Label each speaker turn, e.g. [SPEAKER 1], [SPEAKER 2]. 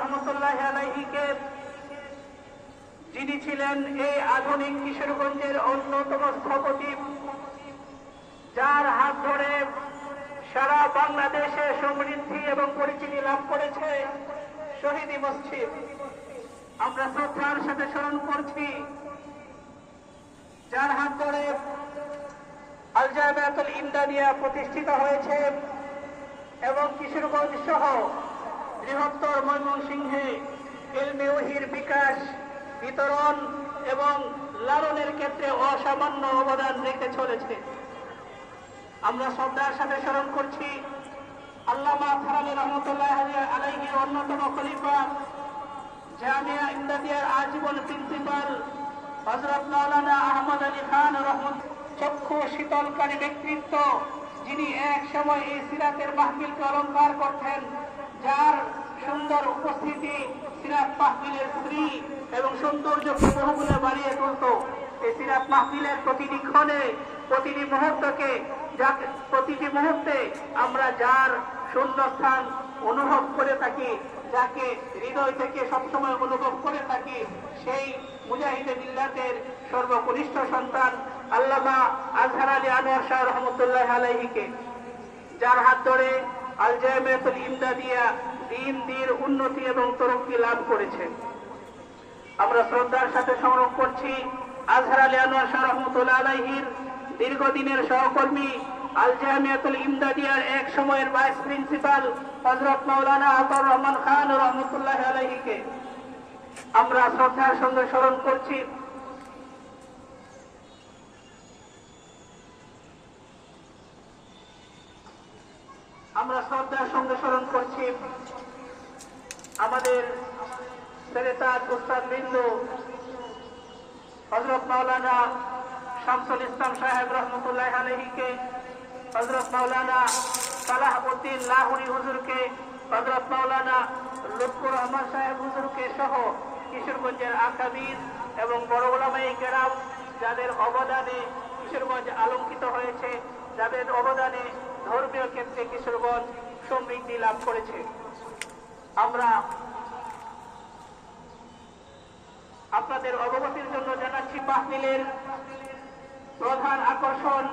[SPEAKER 1] রহমতুল্লাহ আলাইহিকে, যিনি ছিলেন এই আধুনিক কিশোরগঞ্জের অন্যতম স্থপতি, যার হাত ধরে সারা বাংলাদেশে সমৃদ্ধি এবং পরিচিতি লাভ করেছে শহীদি মসজিদ। আমরা শ্রদ্ধার সাথে স্মরণ করছি, যার হাত ধরে আল জামিয়াতুল ইমদাদিয়া প্রতিষ্ঠিত হয়েছে এবং কিশোরগঞ্জ সহ বৃহত্তর ময়মনসিংহে ইলমে ওহীর বিকাশ, বিতরণ এবং লালনের ক্ষেত্রে অসামান্য অবদান রেখে চলেছে। আমরা শ্রদ্ধার সাথে স্মরণ করছি আল্লামা ফারানী রহমতুল্লাহ আলাইহির অন্যতম খলিফা, জামিয়া ইমদাদিয়ার আজীবন প্রিন্সিপাল হযরত মাওলানা আহমদ আলী খান রহমত, চক্ষু শীতলকারী ব্যক্তিত্ব, যিনি এক সময় এই সিরাতের মাহফিলকে অলঙ্কার করতেন, যার সুন্দর উপস্থিতি সিরাত মাহফিলের স্ত্রী এবং সৌন্দর্যকে বহুগুণে বাড়িয়ে তুলত। এই সিরাত মাহফিলের প্রতিটি ক্ষণে, প্রতিটি মুহূর্তে আমরা যার শূন্যস্থান অনুভব করে থাকি, যাকে হৃদয় থেকে সবসময় অনুভব করে থাকি, সেই মুজাহিদে মিল্লাতের সর্বকনিষ্ঠ সন্তান আল্লামা আজহার আলী আনোয়ার শাহ রহমতুল্লাহ আলাইহিকে, যার হাত ধরে আল জামিয়াতুল ইমদাদিয়া দিন উন্নতি এবং তরক্কি লাভ করেছে। আমরা শ্রদ্ধার সাথে স্মরণ করছি আজহার আলী আনোয়ার শাহ রহমতুল্লাহ আলাইহির দীর্ঘদিনের সহকর্মী, আল জামিয়াতুল ইমদাদিয়ার এক সময়ের ভাইস প্রিন্সিপাল হযরত মাওলানা আতাউর রহমান খান রহমতুল্লাহ আলাইহিকে আমরা শ্রদ্ধার সঙ্গে স্মরণ করছি। আমাদের সেরেতাজ উস্তাদ বৃন্দ হযরত মাওলানা শামসুল ইসলাম সাহেব রহমতুল্লাহ আলাইহিকে, হযরত মাওলানা সালাহউদ্দিন লাহুরি হুজুরকে, হযরত মাওলানা লুৎফুর রহমান সাহেব হুজুরকে সহ কিশোরগঞ্জের আকাবির এবং বড় উলামায়ে কেরাম, যাদের অবদানে কিশোরগঞ্জ আলোকিত হয়েছে, যাদের অবদানে ধর্মীয় ক্ষেত্রে কিশোরগঞ্জ সমৃদ্ধি লাভ করেছে। আমরা আপনাদের অবগতির জন্য জানাচ্ছি, মাহফিলের প্রধান আকর্ষণ